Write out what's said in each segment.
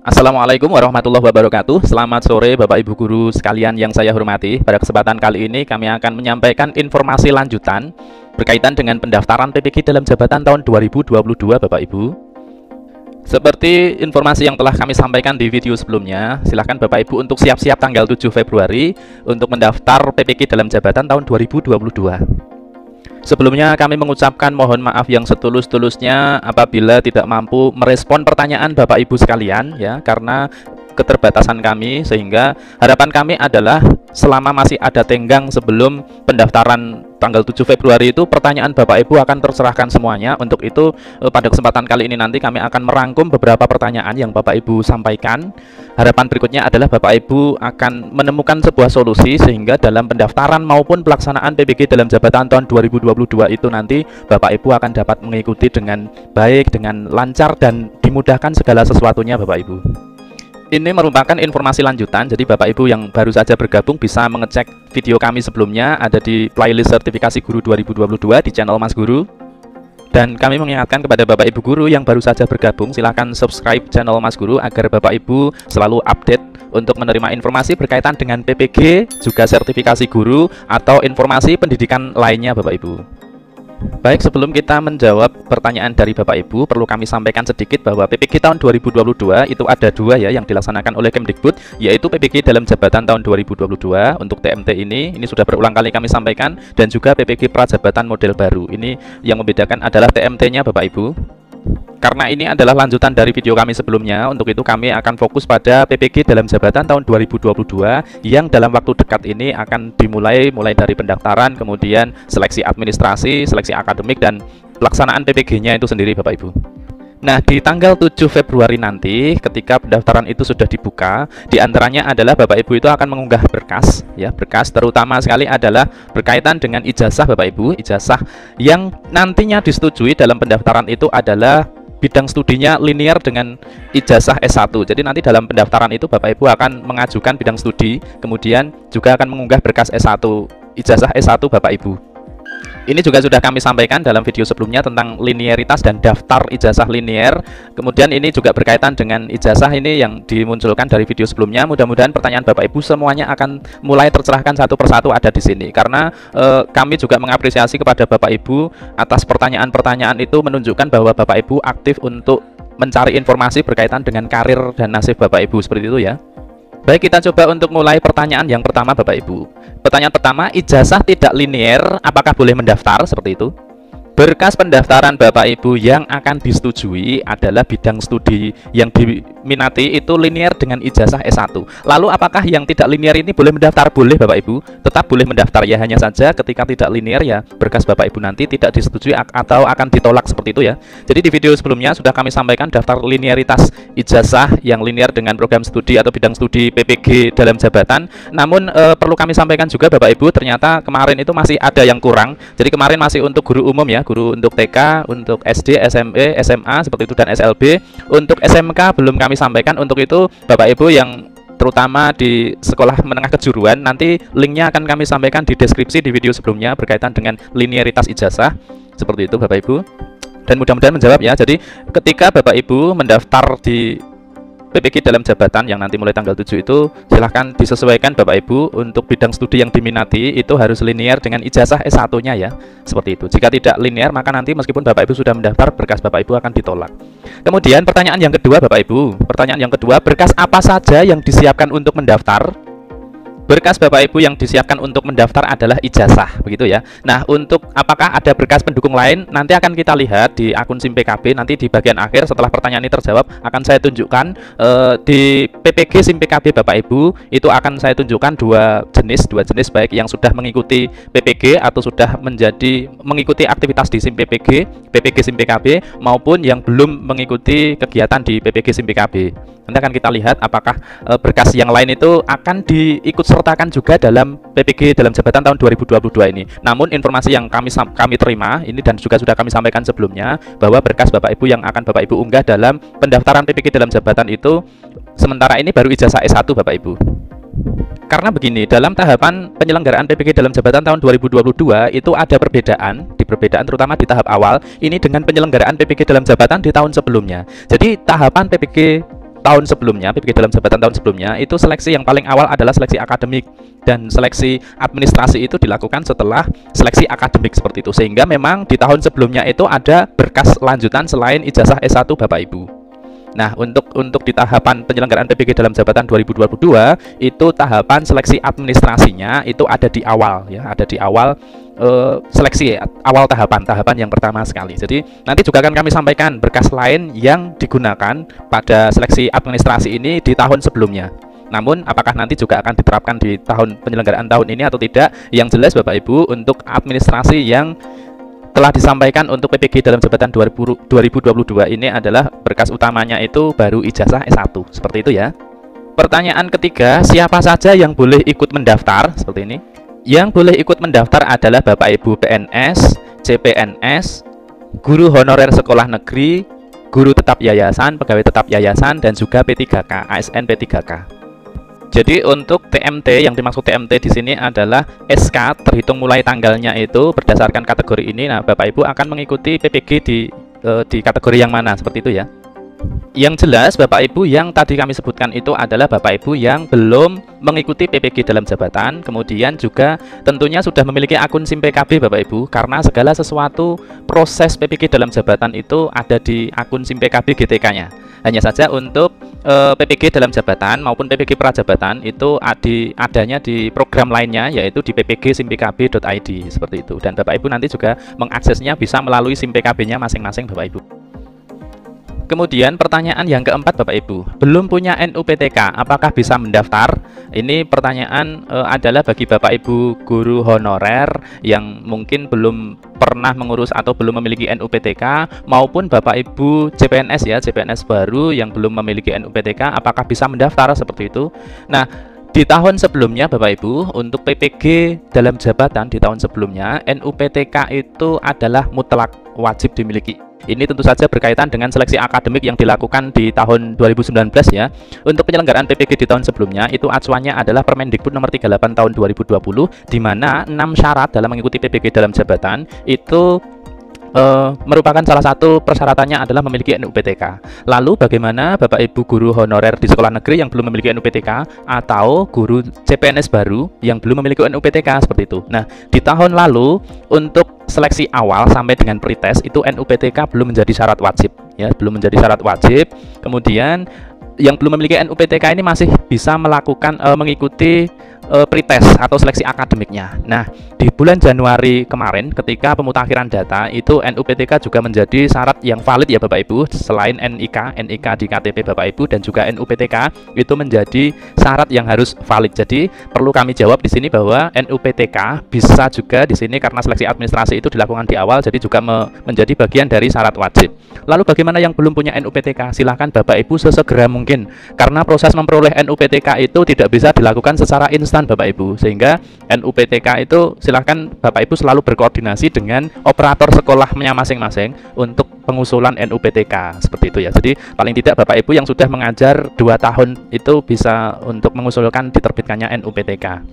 Assalamualaikum warahmatullahi wabarakatuh. Selamat sore Bapak Ibu Guru sekalian yang saya hormati. Pada kesempatan kali ini kami akan menyampaikan informasi lanjutan berkaitan dengan pendaftaran PPG dalam jabatan tahun 2022 Bapak Ibu. Seperti informasi yang telah kami sampaikan di video sebelumnya, silahkan Bapak Ibu untuk siap-siap tanggal 7 Februari untuk mendaftar PPG dalam jabatan tahun 2022. Sebelumnya kami mengucapkan mohon maaf yang setulus-tulusnya apabila tidak mampu merespon pertanyaan Bapak Ibu sekalian ya, karena keterbatasan kami, sehingga harapan kami adalah selama masih ada tenggang sebelum pendaftaran tanggal 7 Februari itu pertanyaan Bapak Ibu akan terserahkan semuanya. Untuk itu pada kesempatan kali ini nanti kami akan merangkum beberapa pertanyaan yang Bapak Ibu sampaikan. Harapan berikutnya adalah Bapak Ibu akan menemukan sebuah solusi sehingga dalam pendaftaran maupun pelaksanaan PPG dalam jabatan tahun 2022 itu nanti Bapak Ibu akan dapat mengikuti dengan baik, dengan lancar, dan dimudahkan segala sesuatunya Bapak Ibu. Ini merupakan informasi lanjutan, jadi Bapak Ibu yang baru saja bergabung bisa mengecek video kami sebelumnya, ada di playlist sertifikasi guru 2022 di channel Mas Guru. Dan kami mengingatkan kepada Bapak Ibu Guru yang baru saja bergabung, silahkan subscribe channel Mas Guru agar Bapak Ibu selalu update untuk menerima informasi berkaitan dengan PPG, juga sertifikasi guru, atau informasi pendidikan lainnya Bapak Ibu. Baik, sebelum kita menjawab pertanyaan dari Bapak Ibu, perlu kami sampaikan sedikit bahwa PPG tahun 2022 itu ada dua ya yang dilaksanakan oleh Kemdikbud, yaitu PPG dalam jabatan tahun 2022 untuk TMT ini sudah berulang kali kami sampaikan, dan juga PPG prajabatan model baru. Ini yang membedakan adalah TMT-nya Bapak Ibu. Karena ini adalah lanjutan dari video kami sebelumnya, untuk itu kami akan fokus pada PPG dalam jabatan tahun 2022 yang dalam waktu dekat ini akan dimulai dari pendaftaran, kemudian seleksi administrasi, seleksi akademik, dan pelaksanaan PPG-nya itu sendiri Bapak Ibu. Nah, di tanggal 7 Februari nanti ketika pendaftaran itu sudah dibuka, diantaranya adalah Bapak Ibu itu akan mengunggah berkas ya, berkas terutama sekali adalah berkaitan dengan ijazah Bapak Ibu. Ijazah yang nantinya disetujui dalam pendaftaran itu adalah bidang studinya linear dengan ijazah S1. Jadi nanti dalam pendaftaran itu Bapak Ibu akan mengajukan bidang studi, kemudian juga akan mengunggah berkas S1, ijazah S1 Bapak Ibu. Ini juga sudah kami sampaikan dalam video sebelumnya tentang linearitas dan daftar ijazah linear. Kemudian ini juga berkaitan dengan ijazah ini yang dimunculkan dari video sebelumnya. Mudah-mudahan pertanyaan Bapak Ibu semuanya akan mulai tercerahkan satu persatu ada di sini. Karena kami juga mengapresiasi kepada Bapak Ibu atas pertanyaan-pertanyaan itu, menunjukkan bahwa Bapak Ibu aktif untuk mencari informasi berkaitan dengan karir dan nasib Bapak Ibu, seperti itu ya. Baik, kita coba untuk mulai pertanyaan yang pertama Bapak Ibu. Pertanyaan pertama, ijazah tidak linear, apakah boleh mendaftar? Seperti itu. Berkas pendaftaran Bapak Ibu yang akan disetujui adalah bidang studi yang diminati itu linear dengan ijazah S1. Lalu apakah yang tidak linear ini boleh mendaftar? Boleh Bapak Ibu, tetap boleh mendaftar ya, hanya saja ketika tidak linear ya berkas Bapak Ibu nanti tidak disetujui atau akan ditolak, seperti itu ya. Jadi di video sebelumnya sudah kami sampaikan daftar linearitas ijazah yang linear dengan program studi atau bidang studi PPG dalam jabatan. Namun perlu kami sampaikan juga Bapak Ibu, ternyata kemarin itu masih ada yang kurang. Jadi kemarin masih untuk guru umum ya, guru untuk TK, untuk SD, SMP, SMA seperti itu, dan SLB. Untuk SMK belum kami sampaikan. Untuk itu Bapak Ibu yang terutama di sekolah menengah kejuruan, nanti linknya akan kami sampaikan di deskripsi di video sebelumnya berkaitan dengan linearitas ijazah. Seperti itu Bapak Ibu, dan mudah-mudahan menjawab ya. Jadi ketika Bapak Ibu mendaftar di PPG dalam jabatan yang nanti mulai tanggal 7 itu, silahkan disesuaikan Bapak Ibu untuk bidang studi yang diminati itu harus linear dengan ijazah S1-nya ya, seperti itu. Jika tidak linear, maka nanti meskipun Bapak Ibu sudah mendaftar, berkas Bapak Ibu akan ditolak. Kemudian pertanyaan yang kedua Bapak Ibu, pertanyaan yang kedua, berkas apa saja yang disiapkan untuk mendaftar? Berkas Bapak Ibu yang disiapkan untuk mendaftar adalah ijazah, begitu ya. Nah, untuk apakah ada berkas pendukung lain, nanti akan kita lihat di akun SIM PKB. Nanti di bagian akhir setelah pertanyaan ini terjawab akan saya tunjukkan di PPG SIM PKB Bapak Ibu itu akan saya tunjukkan dua jenis baik yang sudah mengikuti PPG atau sudah mengikuti aktivitas di SIM PPG SIM PKB, maupun yang belum mengikuti kegiatan di PPG SIM PKB. Nanti akan kita lihat apakah berkas yang lain itu akan diikut sertakan juga dalam PPG dalam jabatan tahun 2022 ini. Namun informasi yang kami terima ini dan juga sudah kami sampaikan sebelumnya, bahwa berkas Bapak Ibu yang akan Bapak Ibu unggah dalam pendaftaran PPG dalam jabatan itu sementara ini baru ijazah S1 Bapak Ibu. Karena begini, dalam tahapan penyelenggaraan PPG dalam jabatan tahun 2022 itu ada perbedaan terutama di tahap awal ini dengan penyelenggaraan PPG dalam jabatan di tahun sebelumnya. Jadi tahapan PPG tahun sebelumnya, PPG dalam jabatan tahun sebelumnya, itu seleksi yang paling awal adalah seleksi akademik, dan seleksi administrasi itu dilakukan setelah seleksi akademik seperti itu. Sehingga memang di tahun sebelumnya itu ada berkas lanjutan selain ijazah S1 Bapak Ibu. Nah, untuk di tahapan penyelenggaraan PPG dalam jabatan 2022 itu tahapan seleksi administrasinya itu ada di awal ya, ada di awal seleksi awal tahapan yang pertama sekali. Jadi nanti juga akan kami sampaikan berkas lain yang digunakan pada seleksi administrasi ini di tahun sebelumnya. Namun apakah nanti juga akan diterapkan di tahun penyelenggaraan tahun ini atau tidak, yang jelas Bapak Ibu untuk administrasi yang telah disampaikan untuk PPG dalam jabatan 2022 ini adalah berkas utamanya itu baru ijazah S1 seperti itu ya. Pertanyaan ketiga, siapa saja yang boleh ikut mendaftar? Seperti ini. Yang boleh ikut mendaftar adalah Bapak Ibu PNS, CPNS, guru honorer sekolah negeri, guru tetap yayasan, pegawai tetap yayasan, dan juga P3K, ASN P3K. Jadi untuk TMT, yang dimaksud TMT di sini adalah SK terhitung mulai tanggalnya itu berdasarkan kategori ini. Nah, Bapak Ibu akan mengikuti PPG di kategori yang mana seperti itu ya. Yang jelas Bapak Ibu yang tadi kami sebutkan itu adalah Bapak Ibu yang belum mengikuti PPG dalam jabatan, kemudian juga tentunya sudah memiliki akun SIM PKB Bapak Ibu, karena segala sesuatu proses PPG dalam jabatan itu ada di akun SIM PKB GTK-nya. Hanya saja untuk PPG dalam jabatan maupun PPG prajabatan itu adanya di program lainnya, yaitu di ppg-simpkb.id seperti itu. Dan Bapak Ibu nanti juga mengaksesnya bisa melalui SIM PKB-nya masing-masing Bapak Ibu. Kemudian pertanyaan yang keempat Bapak Ibu, belum punya NUPTK, apakah bisa mendaftar? Ini pertanyaan adalah bagi Bapak Ibu guru honorer yang mungkin belum pernah mengurus atau belum memiliki NUPTK, maupun Bapak Ibu CPNS ya, CPNS baru yang belum memiliki NUPTK, apakah bisa mendaftar seperti itu? Nah, di tahun sebelumnya Bapak Ibu untuk PPG dalam jabatan di tahun sebelumnya NUPTK itu adalah mutlak wajib dimiliki. Ini tentu saja berkaitan dengan seleksi akademik yang dilakukan di tahun 2019 ya. Untuk penyelenggaraan PPG di tahun sebelumnya itu acuannya adalah Permendikbud nomor 38 tahun 2020, di mana 6 syarat dalam mengikuti PPG dalam jabatan itu merupakan salah satu persyaratannya adalah memiliki NUPTK. Lalu bagaimana Bapak Ibu guru honorer di sekolah negeri yang belum memiliki NUPTK atau guru CPNS baru yang belum memiliki NUPTK seperti itu. Nah, di tahun lalu untuk seleksi awal sampai dengan pretest itu NUPTK belum menjadi syarat wajib ya, belum menjadi syarat wajib. Kemudian yang belum memiliki NUPTK ini masih bisa melakukan mengikuti pretest atau seleksi akademiknya. Nah, di bulan Januari kemarin ketika pemutakhiran data itu NUPTK juga menjadi syarat yang valid ya Bapak Ibu. Selain NIK di KTP Bapak Ibu dan juga NUPTK itu menjadi syarat yang harus valid. Jadi perlu kami jawab di sini bahwa NUPTK bisa juga di sini karena seleksi administrasi itu dilakukan di awal, jadi juga menjadi bagian dari syarat wajib. Lalu bagaimana yang belum punya NUPTK? Silahkan Bapak Ibu sesegera mungkin, karena proses memperoleh NUPTK itu tidak bisa dilakukan secara instan Bapak Ibu, sehingga NUPTK itu silahkan Bapak Ibu selalu berkoordinasi dengan operator sekolahnya masing-masing untuk pengusulan NUPTK seperti itu ya. Jadi paling tidak Bapak Ibu yang sudah mengajar 2 tahun itu bisa untuk mengusulkan diterbitkannya NUPTK.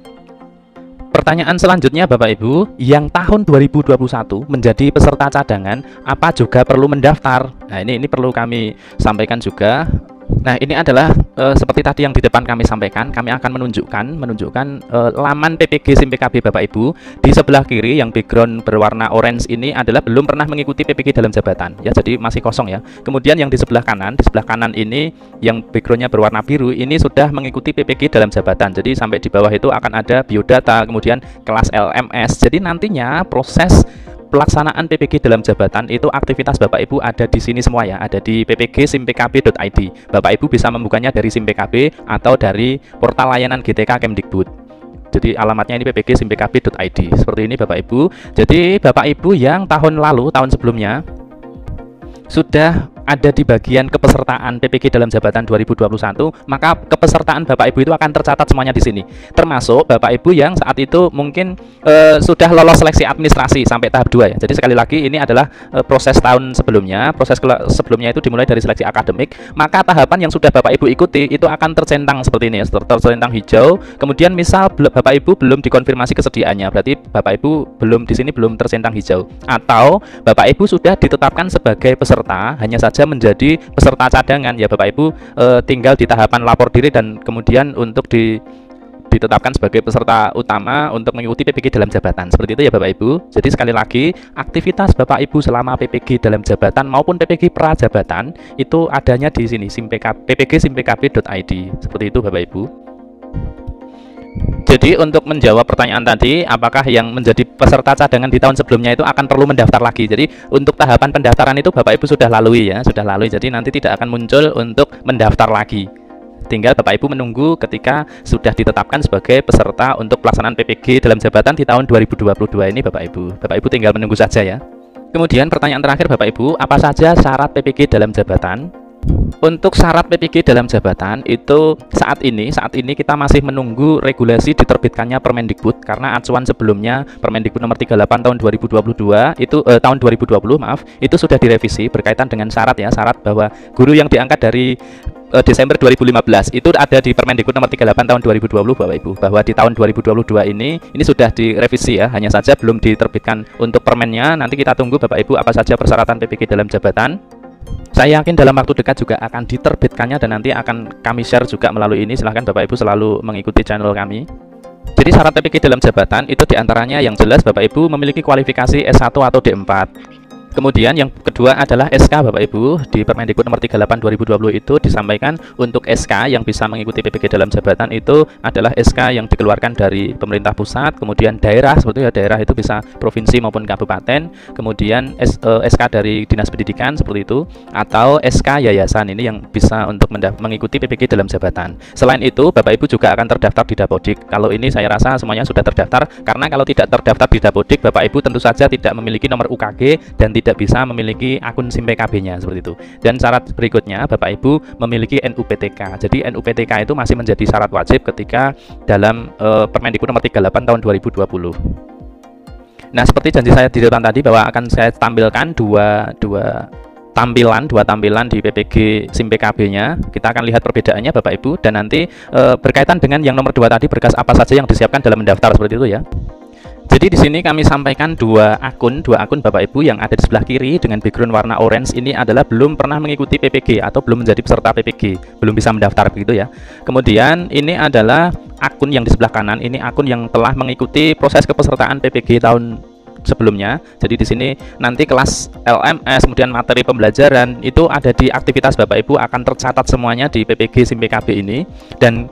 Pertanyaan selanjutnya Bapak Ibu, yang tahun 2021 menjadi peserta cadangan apa juga perlu mendaftar? Nah, ini perlu kami sampaikan juga. Nah, ini adalah seperti tadi yang di depan kami sampaikan, kami akan menunjukkan laman PPG SIM PKB Bapak Ibu. Di sebelah kiri yang background berwarna orange ini adalah belum pernah mengikuti PPG dalam jabatan ya, jadi masih kosong ya. Kemudian yang di sebelah kanan ini yang backgroundnya berwarna biru ini sudah mengikuti PPG dalam jabatan. Jadi sampai di bawah itu akan ada biodata, kemudian kelas LMS. Jadi nantinya proses pelaksanaan PPG dalam jabatan itu aktivitas Bapak Ibu ada di sini semua ya, ada di ppg-simpkb.id. Bapak Ibu bisa membukanya dari SIM PKB atau dari portal layanan GTK Kemdikbud. Jadi alamatnya ini ppg-simpkb.id. Seperti ini Bapak Ibu. Jadi Bapak Ibu yang tahun sebelumnya sudah ada di bagian kepesertaan PPG dalam jabatan 2021, maka kepesertaan Bapak Ibu itu akan tercatat semuanya di sini. Termasuk Bapak Ibu yang saat itu mungkin sudah lolos seleksi administrasi sampai tahap 2 ya. Jadi sekali lagi ini adalah proses tahun sebelumnya. Proses sebelumnya itu dimulai dari seleksi akademik, maka tahapan yang sudah Bapak Ibu ikuti itu akan tercentang seperti ini ya, tercentang hijau. Kemudian misal Bapak Ibu belum dikonfirmasi kesediaannya, berarti Bapak Ibu belum di sini belum tercentang hijau. Atau Bapak Ibu sudah ditetapkan sebagai peserta, hanya saja saja menjadi peserta cadangan ya Bapak Ibu, tinggal di tahapan lapor diri dan kemudian untuk ditetapkan sebagai peserta utama untuk mengikuti PPG dalam jabatan. Seperti itu ya Bapak Ibu. Jadi sekali lagi, aktivitas Bapak Ibu selama PPG dalam jabatan maupun PPG prajabatan itu adanya di sini, ppg.simpkb.id. Seperti itu Bapak Ibu. Jadi untuk menjawab pertanyaan tadi, apakah yang menjadi peserta cadangan di tahun sebelumnya itu akan perlu mendaftar lagi? Jadi untuk tahapan pendaftaran itu Bapak Ibu sudah lalui ya, sudah lalui. Jadi nanti tidak akan muncul untuk mendaftar lagi. Tinggal Bapak Ibu menunggu ketika sudah ditetapkan sebagai peserta untuk pelaksanaan PPG dalam jabatan di tahun 2022 ini Bapak Ibu. Bapak Ibu tinggal menunggu saja ya. Kemudian pertanyaan terakhir Bapak Ibu, apa saja syarat PPG dalam jabatan? Untuk syarat PPG dalam jabatan itu saat ini kita masih menunggu regulasi diterbitkannya Permendikbud, karena acuan sebelumnya Permendikbud nomor 38 tahun 2022 itu tahun 2020 maaf, itu sudah direvisi berkaitan dengan syarat ya, syarat bahwa guru yang diangkat dari Desember 2015 itu ada di Permendikbud nomor 38 tahun 2020 Bapak Ibu, bahwa di tahun 2022 ini sudah direvisi ya, hanya saja belum diterbitkan untuk permennya. Nanti kita tunggu Bapak Ibu apa saja persyaratan PPG dalam jabatan. Saya yakin dalam waktu dekat juga akan diterbitkannya dan nanti akan kami share juga melalui ini. Silahkan Bapak Ibu selalu mengikuti channel kami. Jadi syarat PPG dalam jabatan itu diantaranya yang jelas Bapak Ibu memiliki kualifikasi S1 atau D4. Kemudian yang kedua adalah SK Bapak Ibu. Di Permendikbud nomor 38 2020 itu disampaikan untuk SK yang bisa mengikuti PPG dalam jabatan itu adalah SK yang dikeluarkan dari pemerintah pusat, kemudian daerah, seperti ya, daerah itu bisa provinsi maupun kabupaten, kemudian SK dari Dinas Pendidikan seperti itu, atau SK yayasan ini yang bisa untuk mengikuti PPG dalam jabatan. Selain itu Bapak Ibu juga akan terdaftar di Dapodik. Kalau ini saya rasa semuanya sudah terdaftar, karena kalau tidak terdaftar di Dapodik Bapak Ibu tentu saja tidak memiliki nomor UKG dan tidak bisa memiliki akun SIMPKB-nya seperti itu. Dan syarat berikutnya Bapak Ibu memiliki NUPTK. Jadi NUPTK itu masih menjadi syarat wajib ketika dalam Permendikbud nomor 38 tahun 2020. Nah, seperti janji saya di depan tadi bahwa akan saya tampilkan dua tampilan di PPG SIMPKB-nya. Kita akan lihat perbedaannya Bapak Ibu, dan nanti berkaitan dengan yang nomor 2 tadi, berkas apa saja yang disiapkan dalam mendaftar seperti itu ya. Jadi di sini kami sampaikan dua akun Bapak Ibu. Yang ada di sebelah kiri dengan background warna orange ini adalah belum pernah mengikuti PPG atau belum menjadi peserta PPG, belum bisa mendaftar begitu ya. Kemudian ini adalah akun yang di sebelah kanan, ini akun yang telah mengikuti proses kepesertaan PPG tahun sebelumnya. Jadi di sini nanti kelas LMS, kemudian materi pembelajaran itu ada di aktivitas Bapak Ibu akan tercatat semuanya di PPG SIMPKB ini. Dan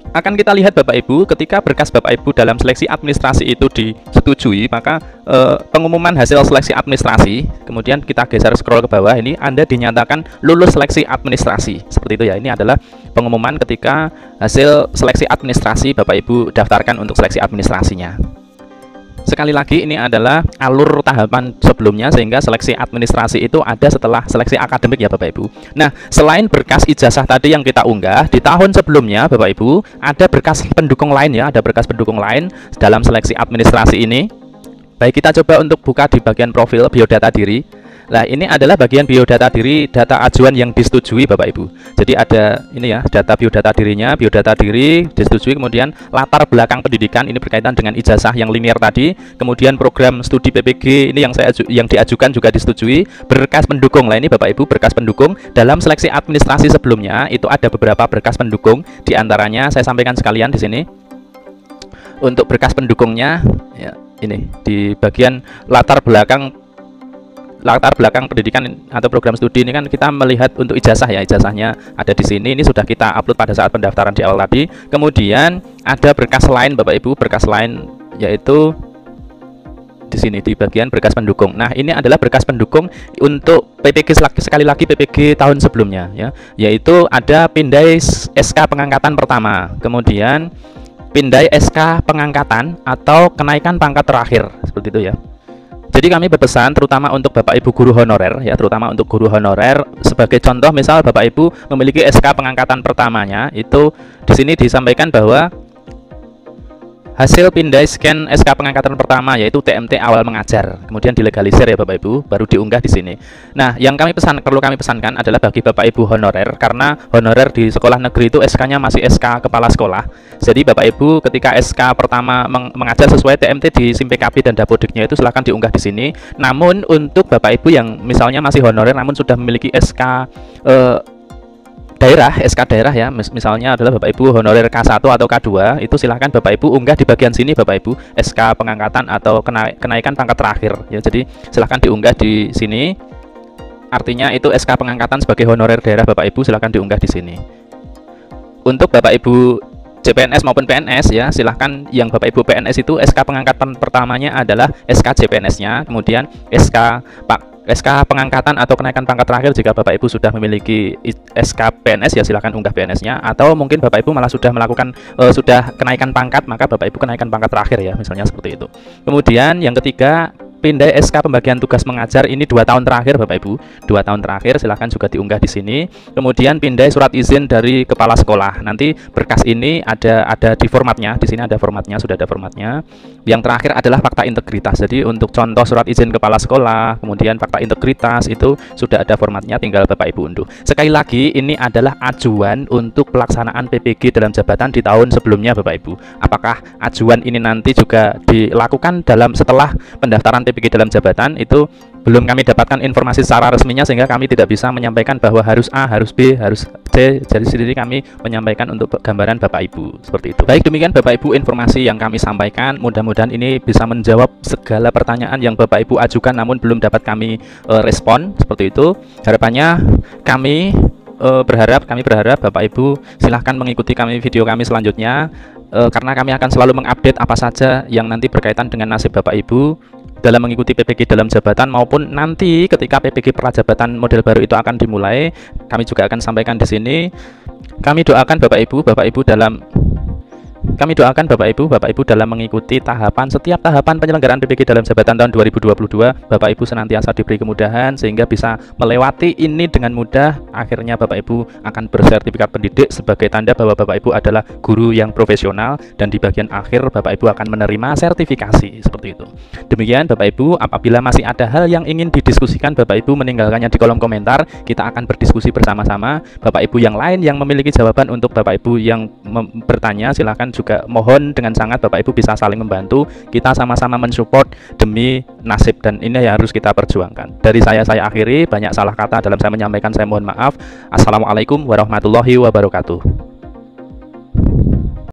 akan kita lihat Bapak Ibu, ketika berkas Bapak Ibu dalam seleksi administrasi itu disetujui, maka pengumuman hasil seleksi administrasi, kemudian kita geser scroll ke bawah, ini Anda dinyatakan lulus seleksi administrasi. Seperti itu ya, ini adalah pengumuman ketika hasil seleksi administrasi Bapak Ibu daftarkan untuk seleksi administrasinya. Sekali lagi ini adalah alur tahapan sebelumnya, sehingga seleksi administrasi itu ada setelah seleksi akademik ya Bapak Ibu. Nah, selain berkas ijazah tadi yang kita unggah di tahun sebelumnya Bapak Ibu, ada berkas pendukung lain ya, ada berkas pendukung lain dalam seleksi administrasi ini. Baik, kita coba untuk buka di bagian profil biodata diri. Nah, ini adalah bagian biodata diri, data ajuan yang disetujui Bapak Ibu. Jadi ada ini ya, data biodata dirinya, biodata diri disetujui, kemudian latar belakang pendidikan ini berkaitan dengan ijazah yang linear tadi, kemudian program studi PPG ini yang diajukan juga disetujui, berkas pendukung. Lah ini Bapak Ibu berkas pendukung dalam seleksi administrasi sebelumnya itu ada beberapa berkas pendukung, diantaranya saya sampaikan sekalian di sini. Untuk berkas pendukungnya ya, ini di bagian latar belakang pendidikan atau program studi ini kan kita melihat untuk ijazah ya, ijazahnya ada di sini. Ini sudah kita upload pada saat pendaftaran di awal tadi. Kemudian ada berkas lain Bapak Ibu, berkas lain yaitu di sini di bagian berkas pendukung. Nah, ini adalah berkas pendukung untuk PPG, sekali lagi PPG tahun sebelumnya ya, yaitu ada pindai SK pengangkatan pertama, kemudian pindai SK pengangkatan atau kenaikan pangkat terakhir seperti itu ya. Jadi kami berpesan terutama untuk Bapak Ibu guru honorer ya, terutama untuk guru honorer. Sebagai contoh, misal Bapak Ibu memiliki SK pengangkatan pertamanya, itu di sini disampaikan bahwa Hasil pindai scan SK pengangkatan pertama yaitu TMT awal mengajar, kemudian dilegalisir ya Bapak Ibu, baru diunggah di sini. Nah, yang perlu kami pesankan adalah bagi Bapak Ibu honorer, karena honorer di sekolah negeri itu SK-nya masih SK kepala sekolah. Jadi Bapak Ibu ketika SK pertama mengajar sesuai TMT di SIM PKB dan Dapodiknya itu silahkan diunggah di sini. Namun untuk Bapak Ibu yang misalnya masih honorer namun sudah memiliki SK daerah, SK daerah ya, misalnya adalah Bapak Ibu honorer K1 atau K2, itu silahkan Bapak Ibu unggah di bagian sini Bapak Ibu, SK pengangkatan atau kenaikan pangkat terakhir ya. Jadi silahkan diunggah di sini, artinya itu SK pengangkatan sebagai honorer daerah Bapak Ibu, silahkan diunggah di sini. Untuk Bapak Ibu CPNS maupun PNS ya, silahkan yang Bapak Ibu PNS itu SK pengangkatan pertamanya adalah SK CPNS-nya, kemudian SK pengangkatan atau kenaikan pangkat terakhir jika Bapak Ibu sudah memiliki SK PNS ya silahkan unggah PNS-nya, atau mungkin Bapak Ibu malah sudah melakukan sudah kenaikan pangkat, maka Bapak Ibu kenaikan pangkat terakhir ya, misalnya seperti itu. Kemudian yang ketiga, pindai SK pembagian tugas mengajar ini 2 tahun terakhir Bapak Ibu, 2 tahun terakhir silahkan juga diunggah di sini. Kemudian pindai surat izin dari kepala sekolah, nanti berkas ini ada di formatnya, di sini ada formatnya, sudah ada formatnya. Yang terakhir adalah fakta integritas, jadi untuk contoh surat izin kepala sekolah, kemudian fakta integritas itu sudah ada formatnya, tinggal Bapak Ibu unduh. Sekali lagi ini adalah ajuan untuk pelaksanaan PPG dalam jabatan di tahun sebelumnya Bapak Ibu. Apakah ajuan ini nanti juga dilakukan setelah pendaftaran PPG dalam jabatan, itu belum kami dapatkan informasi secara resminya, sehingga kami tidak bisa menyampaikan bahwa harus A, harus B, harus C. Jadi sendiri kami menyampaikan untuk gambaran Bapak Ibu seperti itu. Baik, demikian Bapak Ibu informasi yang kami sampaikan, mudah-mudahan ini bisa menjawab segala pertanyaan yang Bapak Ibu ajukan namun belum dapat kami respon seperti itu. Harapannya kami berharap Bapak Ibu silahkan mengikuti video kami selanjutnya, karena kami akan selalu mengupdate apa saja yang nanti berkaitan dengan nasib Bapak Ibu dalam mengikuti PPG dalam jabatan, maupun nanti ketika PPG prajabatan model baru itu akan dimulai, kami juga akan sampaikan di sini. Kami doakan Bapak Ibu dalam mengikuti setiap tahapan penyelenggaraan PPG dalam jabatan tahun 2022. Bapak Ibu senantiasa diberi kemudahan sehingga bisa melewati ini dengan mudah. Akhirnya Bapak Ibu akan bersertifikat pendidik sebagai tanda bahwa Bapak Ibu adalah guru yang profesional, dan di bagian akhir Bapak Ibu akan menerima sertifikasi seperti itu. Demikian Bapak Ibu, apabila masih ada hal yang ingin didiskusikan, Bapak Ibu meninggalkannya di kolom komentar. Kita akan berdiskusi bersama-sama. Bapak Ibu yang lain yang memiliki jawaban untuk Bapak Ibu yang bertanya, silahkan juga mohon dengan sangat Bapak Ibu bisa saling membantu, kita sama-sama mensupport demi nasib, dan ini yang harus kita perjuangkan. Dari saya akhiri, banyak salah kata dalam saya menyampaikan, saya mohon maaf. Assalamualaikum warahmatullahi wabarakatuh.